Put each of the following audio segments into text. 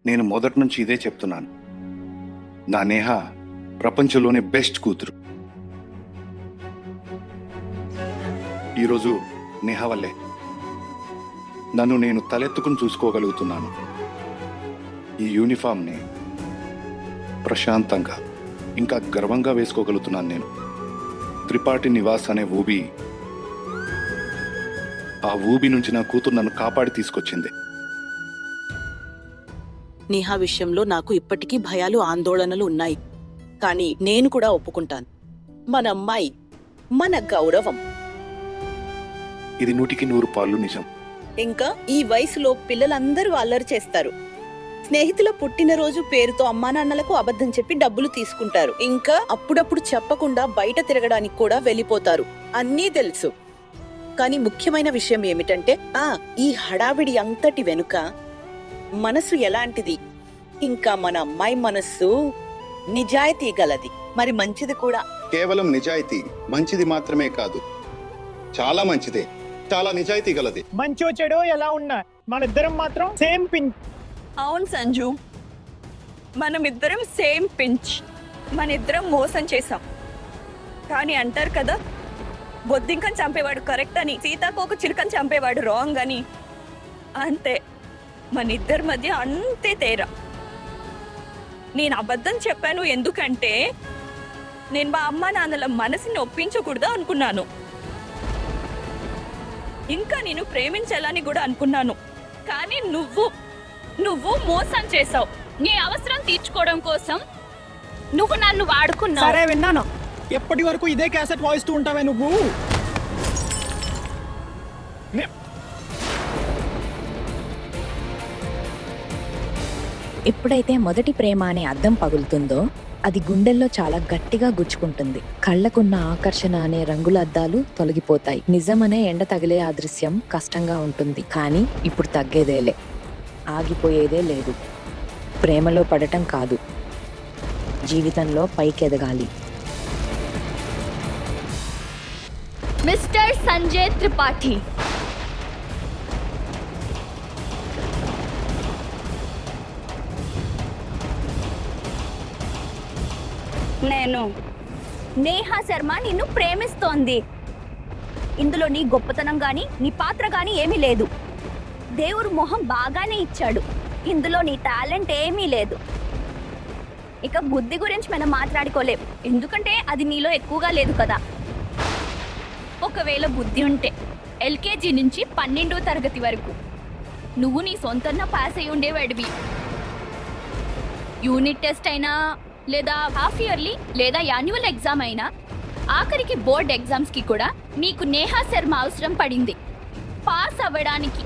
నేను మొదటి నుంచి ఇదే చెప్తున్నాను. నా నేహ ప్రపంచంలోనే బెస్ట్ కూతురు. ఈరోజు నేహ వల్లే నన్ను నేను తలెత్తుకుని చూసుకోగలుగుతున్నాను. ఈ యూనిఫామ్ని ప్రశాంతంగా ఇంకా గర్వంగా వేసుకోగలుగుతున్నాను. నేను త్రిపాఠి నివాస్ అనే ఊబి, ఆ ఊబి నుంచి నా కూతురు నన్ను కాపాడి తీసుకొచ్చింది. నేహా విషయంలో నాకు ఇప్పటికీ భయాలు, ఆందోళనలు ఉన్నాయి. కానీ నేను కూడా ఒప్పుకుంటాను, మన అమ్మాయి మన గౌరవం. ఇది 100% నిజం. ఇంకా ఈ వయసులో పిల్లలందరూ అల్లరి చేస్తారు. స్నేహితుల పుట్టినరోజు పేరుతో అమ్మానాన్నలకు అబద్ధం చెప్పి డబ్బులు తీసుకుంటారు. ఇంకా అప్పుడప్పుడు చెప్పకుండా బయట తిరగడానికి కూడా వెళ్ళిపోతారు. అన్నీ తెలుసు. కానీ ముఖ్యమైన విషయం ఏమిటంటే ఈ హడావిడి అంతటి వెనుక మనసు ఎలాంటిది? ఇంకా మన అమ్మాయి మనస్సు నిజాయితీ గలది, మరి మంచిది కూడా. కేవలం నిజాయితీ మంచిది మాత్రమే కాదు, చాలా మంచిదే, చాలా నిజాయితీ గలది. మంచో చెడో ఎలా ఉన్నా మనిద్దరం మాత్రం సేమ్ పించ్. అవును సంజు, మనమిద్దరం సేమ్ పించ్. మనిద్దరం మోసం చేశాం. కానీ అంటారు కదా, బొద్దింకని చంపేవాడు కరెక్ట్ అని, సీతాకోక చిలుకని చంపేవాడు రాంగ్ అని. అంతే, మన ఇద్దరి మధ్య అంతే తేడా. నేను అబద్ధం చెప్పాను ఎందుకంటే నేను మా అమ్మ నాన్నల మనసుని ఒప్పించకూడదు అనుకున్నాను. ఇంకా నేను ప్రేమించాలని కూడా అనుకున్నాను. కానీ నువ్వు మోసం చేసావు. నీ అవసరం తీర్చుకోవడం కోసం నువ్వు నన్ను వాడుకున్నావు. సరే విన్నాను. ఎప్పటి వరకు ఇదే క్యాసెట్ వాయిస్తూ ఉంటావే నువ్వు? ఎప్పుడైతే మొదటి ప్రేమ అనే అద్దం పగులుతుందో అది గుండెల్లో చాలా గట్టిగా గుచ్చుకుంటుంది. కళ్ళకున్న ఆకర్షణ అనే రంగుల అద్దాలు తొలగిపోతాయి. నిజమనే ఎండ తగిలే ఆ దృశ్యం కష్టంగా ఉంటుంది. కానీ ఇప్పుడు తగ్గేదేలే, ఆగిపోయేదే లేదు. ప్రేమలో పడటం కాదు, జీవితంలో పైకెదగాలి. మిస్టర్ సంజయ్ త్రిపాఠి, నేను నేహా శర్మ నిన్ను ప్రేమిస్తోంది. ఇందులో నీ గొప్పతనం గాని నీ పాత్ర గాని ఏమీ లేదు. దేవుడు మొహం బాగానే ఇచ్చాడు, ఇందులో నీ టాలెంట్ ఏమీ లేదు. ఇక బుద్ధి గురించి మనం మాట్లాడుకోలేం, ఎందుకంటే అది నీలో ఎక్కువగా లేదు కదా. ఒకవేళ బుద్ధి ఉంటే ఎల్కేజీ నుంచి 12వ తరగతి వరకు నువ్వు నీ సొంతంగా పాస్ అయి ఉండేవాడివి. యూనిట్ టెస్ట్ అయినా లేదా హాఫ్ ఇయర్లీ లేదా యాన్యువల్ ఎగ్జామ్ అయినా, ఆఖరికి బోర్డ్ ఎగ్జామ్స్ కి కూడా నీకు నేహా శర్మ అవసరం పడింది పాస్ అవ్వడానికి.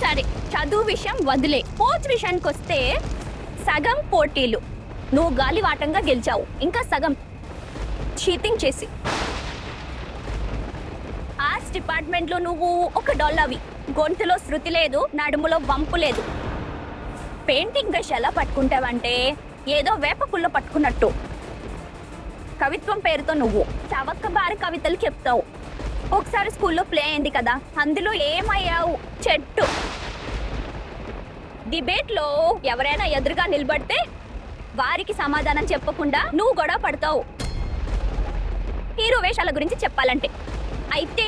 సరే, చదువు విషయం వదిలే. స్పోర్ట్స్ విషయానికి వస్తే సగం పోటీలు నువ్వు గాలివాటంగా గెలిచావు, ఇంకా సగం చీటింగ్ చేసి. ఆర్ట్స్ డిపార్ట్మెంట్లో నువ్వు ఒక డొల్లవి. గొంతులో శృతి లేదు, నడుములో వంపు లేదు. పెయింటింగ్ బ్రష్ ఎలా పట్టుకుంటావంటే ఏదో వేప పుల్ల పట్టుకున్నట్టు. కవిత్వం పేరుతో నువ్వు చవక్కబారి కవితలు చెప్తావు. ఒకసారి స్కూల్లో ప్లే అయింది కదా, అందులో ఏమయ్యావు? చెట్టు. డిబేట్లో ఎవరైనా ఎదురుగా నిలబడితే వారికి సమాధానం చెప్పకుండా నువ్వు గొడవ పడతావు. హీరో వేషాల గురించి చెప్పాలంటే అయితే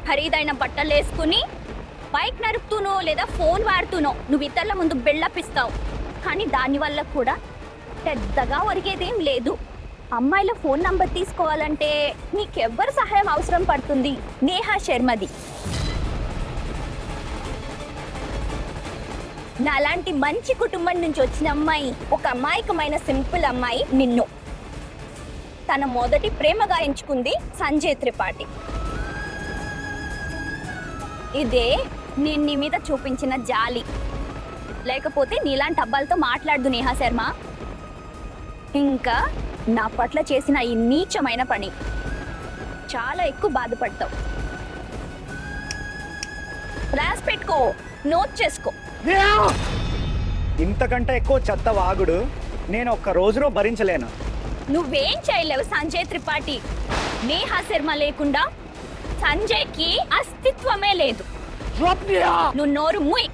ఖరీదైన బట్టలు వేసుకుని బైక్ నడుపుతూనో లేదా ఫోన్ వాడుతూనో నువ్వు ఇతరుల ముందు బిల్డప్ ఇస్తావు. కానీ దానివల్ల కూడా పెద్దగా ఒరిగేదేం లేదు. అమ్మాయిల ఫోన్ నంబర్ తీసుకోవాలంటే నీకెవ్వరి సహాయం అవసరం పడుతుంది? నేహా శర్మది. నాలాంటి మంచి కుటుంబం నుంచి వచ్చిన అమ్మాయి, ఒక అమాయకమైన సింపుల్ అమ్మాయి నిన్ను తన మొదటి ప్రేమగా ఎంచుకుంది సంజయ్ త్రిపాఠి. ఇదే నేను నీ మీద చూపించిన జాలి. లేకపోతే నీలాంటి అబ్బాలతో మాట్లాడదు నేహా శర్మ. ఇంకా నా పట్ల చేసిన ఈ నీచమైన పని చాలా ఎక్కువ బాధపడతావు. రాసి పెట్టుకో, నోట్ చేసుకో. ఇంతకంటే ఎక్కువ చెత్త వాగుడు నేను ఒక్క రోజులో భరించలేను. నువ్వేం చేయలేవు సంజయ్ త్రిపాఠి. నేహా శర్మ లేకుండా సంజయ్కి అస్తిత్వమే లేదు. నువ్వు నోరు మూయ్,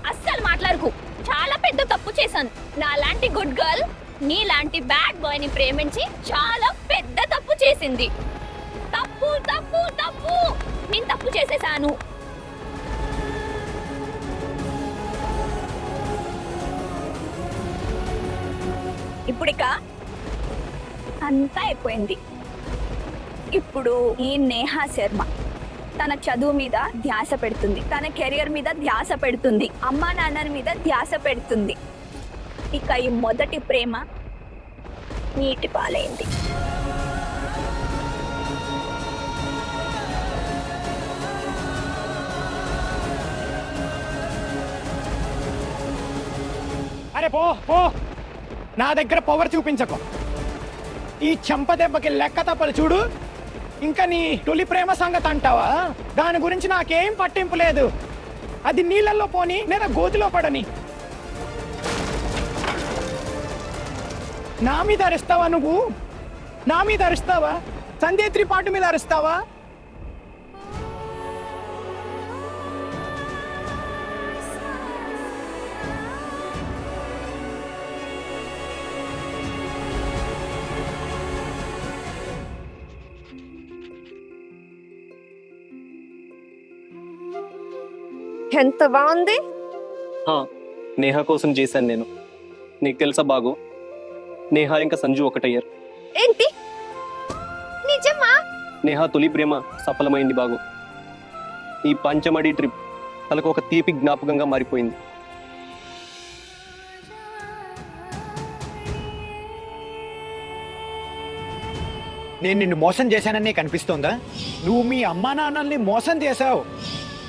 అస్సలు మాట్లాడుకు. చాలా పెద్ద తప్పు చేశాను. నా లాంటి గుడ్ గర్ల్ నీలాంటి బ్యాడ్ బాయ్ ని ప్రేమించి చాలా పెద్ద తప్పు చేసింది. తప్పు తప్పు తప్పు, నేను తప్పు చేసేసాను. ఇప్పుడిక అంతా అయిపోయింది. ఇప్పుడు ఈ నేహా శర్మ తన చదువు మీద ధ్యాస పెడుతుంది, తన కెరియర్ మీద ధ్యాస పెడుతుంది, అమ్మా నాన్న మీద ధ్యాస పెడుతుంది. ఇక ఈ మొదటి ప్రేమ నీటి పాలైంది. అరే పో పో, నా దగ్గర పవర్ చూపించకు. ఈ చెంప దెబ్బకి లెక్క తప్పలు చూడు. ఇంకా నీ తొలి ప్రేమ సంగతి అంటావా? దాని గురించి నాకేం పట్టింపు లేదు. అది నీళ్ళల్లో పోని లేదా గోతిలో పడని. నా మీద అరుస్తావా నువ్వు? నా మీద అరుస్తావా? సంజయ్ త్రిపాఠి మీద అరుస్తావా? ఎంత బాగుంది. నేహా కోసం చేశాను నేను. నీకు తెలుసా బాగు, నేహా ఇంకా సంజు ఒకటయ్యారు. ఏంటి నిజమా? నేహా తొలి ప్రేమ సఫలమైంది బాగు. ఈ పంచమడి ట్రిప్ తనకు ఒక తీపి జ్ఞాపకంగా మారిపోయింది. నేను నిన్ను మోసం చేశానని నీకు అనిపిస్తోందా? నువ్వు మీ అమ్మా నాన్నల్ని మోసం చేశావు.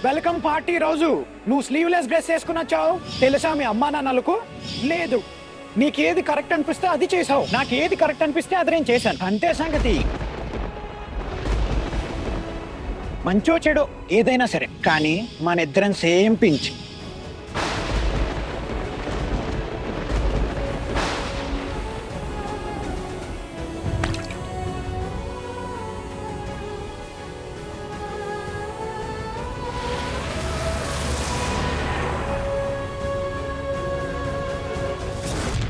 వెల్కమ్ పార్టీ రోజు నువ్వు స్లీవ్లెస్ డ్రెస్ వేసుకుని వచ్చావు. తెలుసా మీ అమ్మా నాన్నలకు? లేదు. నీకేది కరెక్ట్ అనిపిస్తే అది చేసావు, నాకేది కరెక్ట్ అనిపిస్తే అది నేను చేశాను, అంతే సంగతి. మంచో చెడో ఏదైనా సరే, కానీ మన ఇద్దరం సేమ్ పించ్.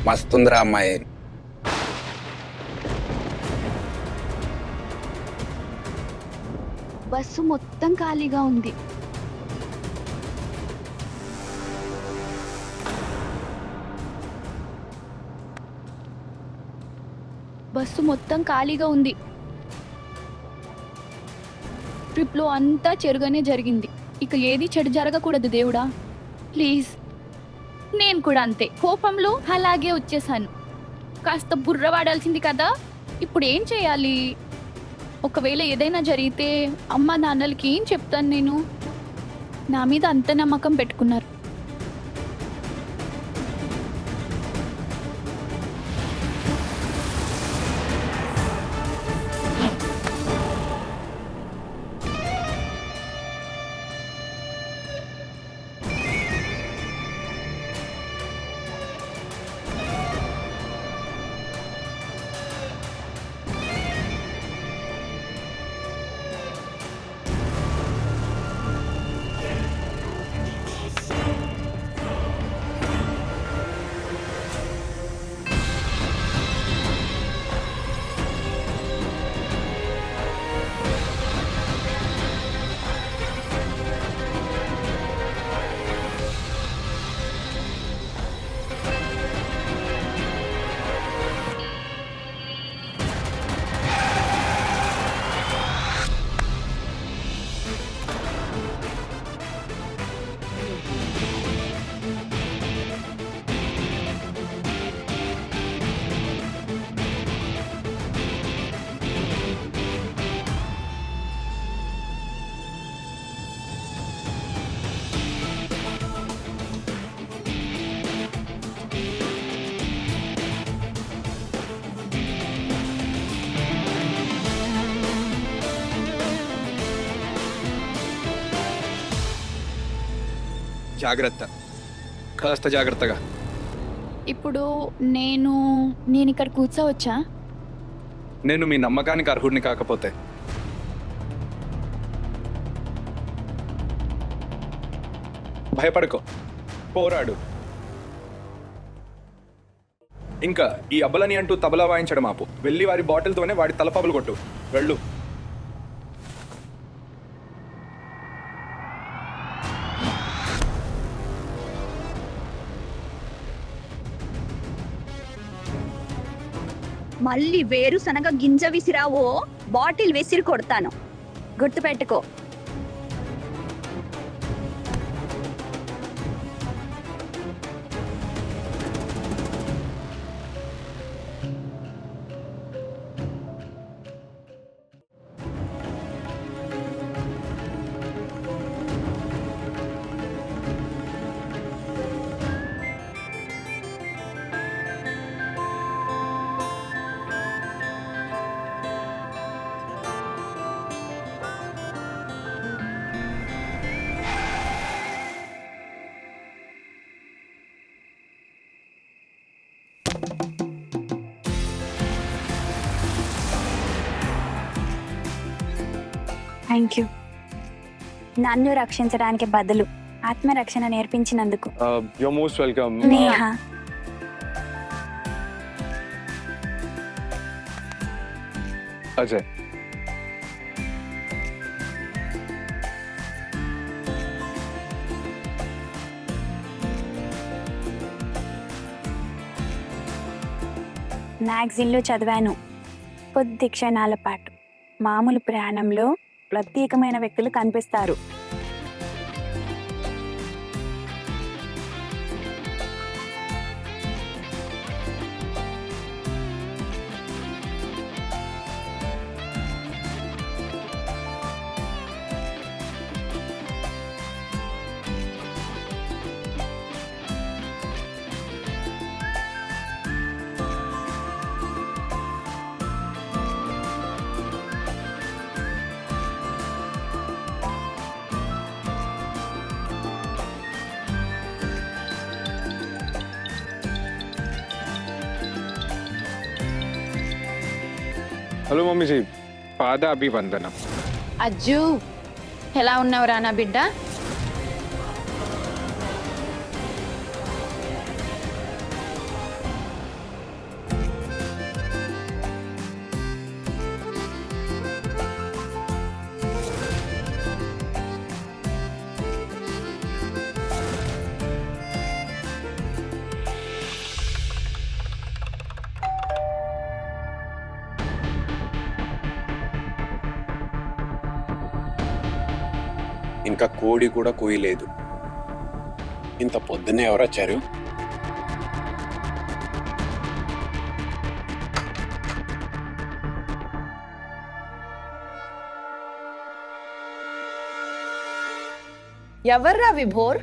మస్తుందిరా అమ్మాయి. బస్సు మొత్తం ఖాళీగా ఉంది. బస్సు మొత్తం ఖాళీగా ఉంది. ట్రిప్లో అంతా చెరుగానే జరిగింది. ఇక ఏది చెడు జరగకూడదు దేవుడా, ప్లీజ్. నేను కూడా అంతే కోపంలో అలాగే వచ్చేసాను. కాస్త బుర్ర వాడాల్సింది కదా. ఇప్పుడు ఏం చేయాలి? ఒకవేళ ఏదైనా జరిగితే అమ్మ నాన్నలకి ఏం చెప్తాను నేను? నా మీద అంత నమ్మకం పెట్టుకున్నారు. జాగ్రత్త, కాస్త జాగ్రత్తగా. ఇప్పుడు నేను ఇక్కడ కూర్చోవచ్చా? నేను మీ నమ్మకానికి అర్హుడిని కాకపోతే భయపడకో, పోరాడు. ఇంకా ఈ అబ్బలని అంటూ తబలా వాయించడం ఆపు. వెళ్ళి వారి బాటిల్తోనే వాడి తలపబలు కొట్టు. వెళ్ళు. మళ్ళీ వేరుశనగ గింజ విసిరావో బాటిల్ విసిరి కొడతాను, గుర్తుపెట్టుకో. Thank you. నన్ను రక్షించడానికి బదులు ఆత్మరక్షణ నేర్పించినందుకు. You're most welcome. Neha. Ajay. మ్యాగజైన్లో చదివాను, కొద్ది క్షణాల పాటు మామూలు ప్రయాణంలో ప్రత్యేకమైన వ్యక్తులు కనిపిస్తారు. హలో మమ్మీజీ, పాద అభివందనం. అజ్జు, ఎలా ఉన్నావురా నా బిడ్డ? ఇంకా కోడి కూడా కోయలేదు. ఇంత పొద్దున్నే ఎవరు వచ్చారు? ఎవర్రా విభోర్?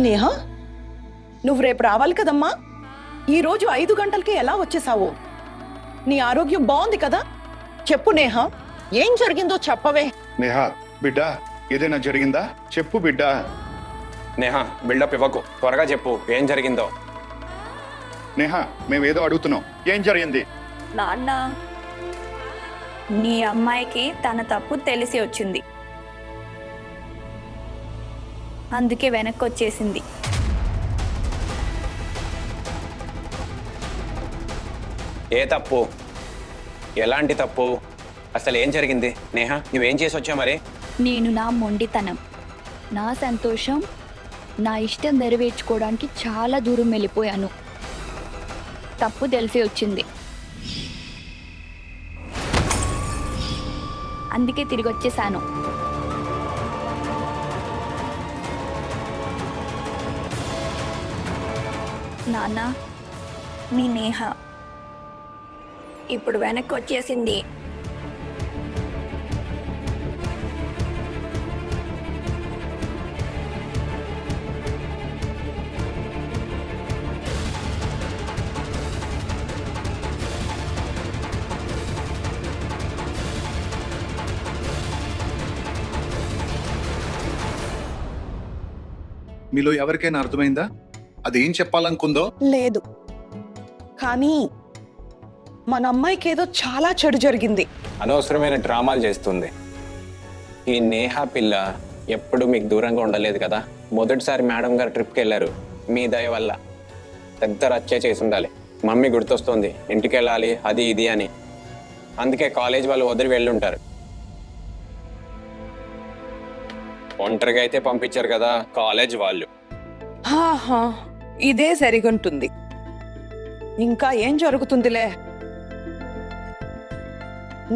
నేహ, నువ్వు రేపు రావాలి కదమ్మా. ఈరోజు 5 గంటలకి ఎలా వచ్చేసావు? నీ ఆరోగ్యం బాగుంది కదా? చెప్పు నేహ, ఏం జరిగిందో చెప్పవే. నేహా బిడ్డ, ఏదైనా జరిగిందా? చెప్పు బిడ్డ. నేహా, బిల్డప్ ఇవ్వకు, త్వరగా చెప్పు ఏం జరిగిందో. నేహా, మేమేదో అడుగుతున్నాం, ఏం జరిగింది? నాన్న, నీ అమ్మాయికి తన తప్పు తెలిసి వచ్చింది, అందుకే వెనక్కి వచ్చేసింది. ఏ తప్పు? ఎలాంటి తప్పు? అసలు ఏం జరిగింది? నేహా, నువ్వేం చేసి వచ్చావు మరి? నేను నా మొండితనం, నా సంతోషం, నా ఇష్టం నెరవేర్చుకోవడానికి చాలా దూరం వెళ్ళిపోయాను. తప్పు తెలిసి వచ్చింది, అందుకే తిరిగి వచ్చేసాను. నాన్న, మీ నేహ ఇప్పుడు వెనక్కి వచ్చేసింది. మీలో ఎవరికైనా అర్థమైందా అది ఏం చెప్పాలనుకుందో? లేదు, కానీ మన అమ్మాయికి ఏదో చాలా చెడు జరిగింది. అనవసరమైన డ్రామాలు చేస్తుంది. ఈ నేహ పిల్ల ఎప్పుడు మీకు దూరంగా ఉండలేదు కదా. మొదటిసారి మేడం గారు ట్రిప్కి వెళ్ళారు, మీ దయ వల్ల. పెద్ద రచ్చే చేసి ఉండాలి. మమ్మీ గుర్తొస్తుంది, ఇంటికి వెళ్ళాలి అది ఇది అని. అందుకే కాలేజ్ వాళ్ళు వదిలి వెళ్ళుంటారు. ఒంటరిగా అయితే పంపించారు కదా కాలేజ్ వాళ్ళు. ఇదే సరిగుంటుంది. ఇంకా ఏం జరుగుతుందిలే.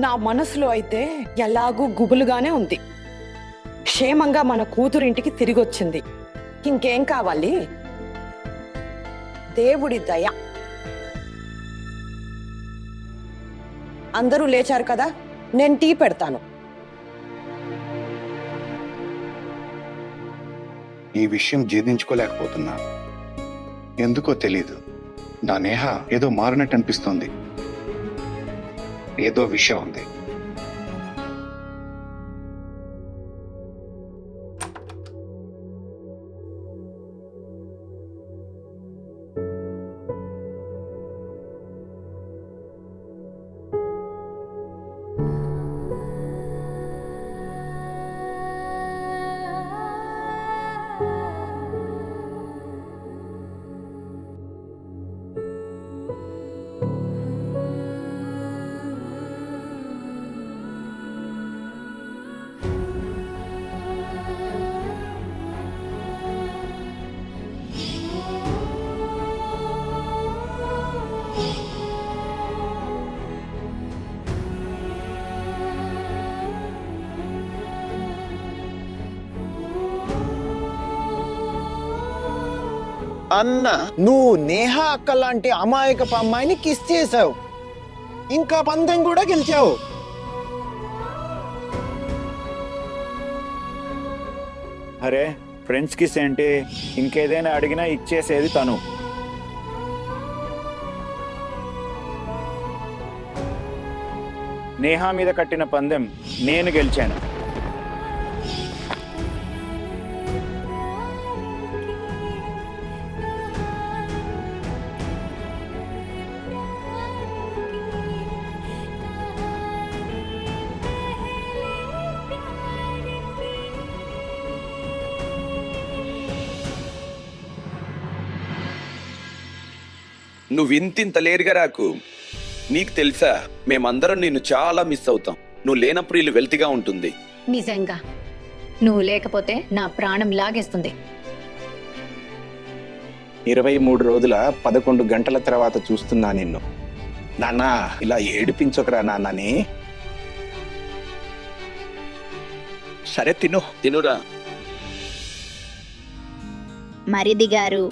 నా మనసులో అయితే ఎలాగూ గుబులుగానే ఉంది. క్షేమంగా మన కూతురింటికి తిరిగి వచ్చింది. ఇంకేం కావాలి? దేవుడి దయ. అందరూ లేచారు కదా, నేను టీ పెడతాను. ఈ విషయం జీర్ణించుకోలేకపోతున్నా. ఎందుకో తెలీదు, నా నేహ ఏదో మారినట్టు అనిపిస్తోంది. ఏదో విషయం ఉంది. అన్న, నువ్వు నేహ అక్క లాంటి అమాయకపు అమ్మాయిని కిస్ చేసావు, ఇంకా పందెం కూడా గెలిచావు. అరే, ఫ్రెండ్స్ కిస్ ఏంటి, ఇంకేదైనా అడిగినా ఇచ్చేసేది తను. నేహ మీద కట్టిన పందెం నేను గెలిచాను. నువ్వు ఇంతింత లేరుగా రాకు. నీకు తెలుసా, మేమందరం నిన్ను చాలా మిస్ అవుతాం. నువ్వు లేనప్పుడు ఇల్లు వెల్తిగా ఉంటుంది. నిజంగా నువ్వు లేకపోతే నా ప్రాణం లాగేస్తుంది. 23 రోజుల 11 గంటల తర్వాత చూస్తున్నా నిన్ను. నాన్నా, ఇలా ఏడిపించకురా నాన్నని. సరే తినురా. మరిది గారు,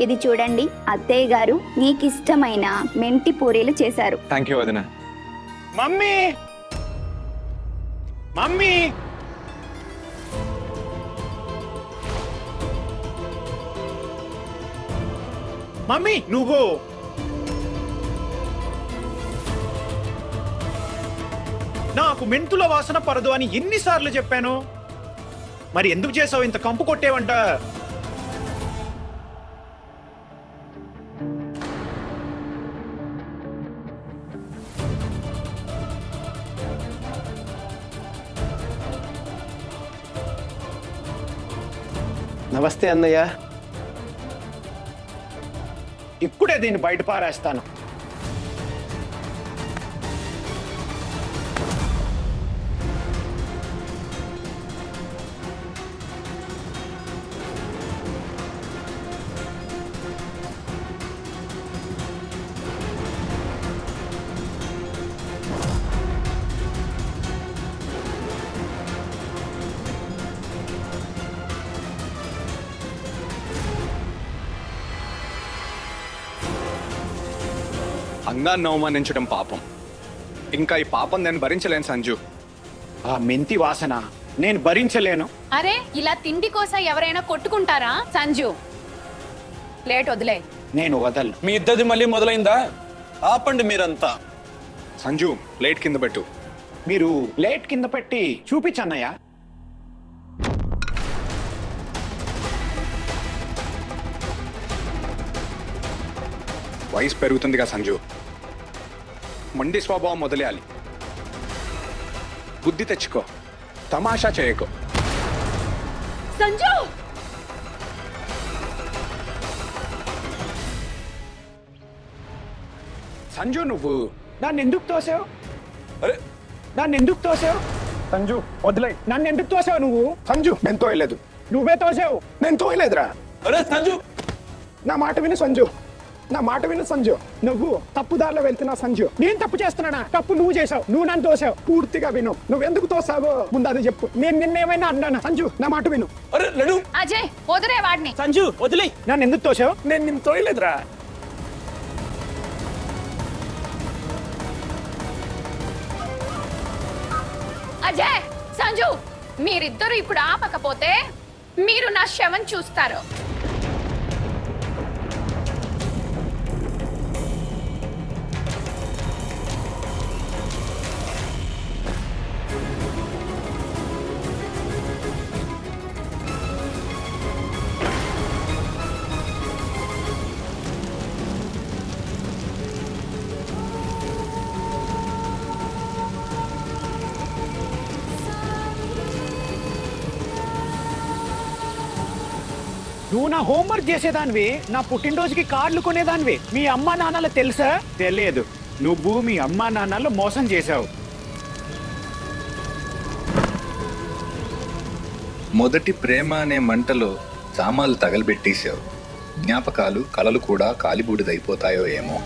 ఇది చూడండి. అత్తయ్య గారు నీకిష్టమైన మెంటి పూరీలు చేశారు. థ్యాంక్ యూ వదిన. మమ్మీ, మమ్మీ, మమ్మీ, నువ్వు నాకు మెంతుల వాసన పడదు అని ఎన్నిసార్లు చెప్పాను? మరి ఎందుకు చేసావు ఇంత కంపు కొట్టేవంట? నమస్తే అన్నయ్య. ఇప్పుడే దీన్ని బయట పారేస్తాను. అంగాన్ని అవమానించడం పాపం. ఇంకా ఈ పాపం నేను భరించలేను సంజు. ఆ మెంతి వాసన నేను భరించలేను. అరే, ఇలా తిండి కోసం ఎవరైనా కొట్టుకుంటారా? సంజు, ప్లేట్ వదిలే. నేను వదలను. మీ ఇద్దరిది మళ్ళీ మొదలైందా? ఆపండి మీరంతా. సంజు, ప్లేట్ కింద పెట్టు. మీరు ప్లేట్ కింద పెట్టి చూపించన్నయ్యా. వయసు పెరుగుతుందిగా సంజు, మొండి స్వభావం మొదలేయాలి. బుద్ధి తెచ్చుకో, తమాషా చేయకో. సంజు సంజు నువ్వు నన్ను ఎందుకు తోసావు? అరే నన్ను ఎందుకు తోసావు? సంజు వదిలే. నన్ను ఎందుకు తోసావు నువ్వు? సంజు నేను తోయలేదు. నువ్వే తోసావు. నేను తోయలేదురా. అరే సంజు, నా మాట విను సంజు, నా మాట విను సంజు. నువ్వు తప్పుదారిలో వెళ్తున్నావు సంజు. నేను తప్పు చేస్తున్నానా? తప్పు నువ్వు చేసావు. నువ్వు నన్ను తోసావు. పూర్తిగా విను. నువ్వు ఎందుకు తోసావో ముందు అది చెప్పు. నేను నిన్నేమైనా అన్నానా? సంజు నా మాట విను. అరే లడు, అజయ్ వదిలే వాడిని. సంజు వదిలే. నన్ను ఎందుకు తోసావు? నేను నిన్ను తోయలేదురా. అజయ్ సంజు మీరిద్దరు ఇప్పుడు ఆపకపోతే మీరు నా శవం చూస్తారు. నువ్వు నా హోంవర్క్ చేసేదానివి, నా పుట్టినరోజుకి కార్డులు కొనేదానివి. మీ అమ్మా నాన్నలు తెలుసా? తెలియదు. నువ్వు మీ అమ్మా నాన్నలు మోసం చేశావు. మొదటి ప్రేమ అనే మంటలో సామాన్లు తగలబెట్టేశావు. జ్ఞాపకాలు, కలలు కూడా కాలిబూడిదైపోతాయో ఏమో.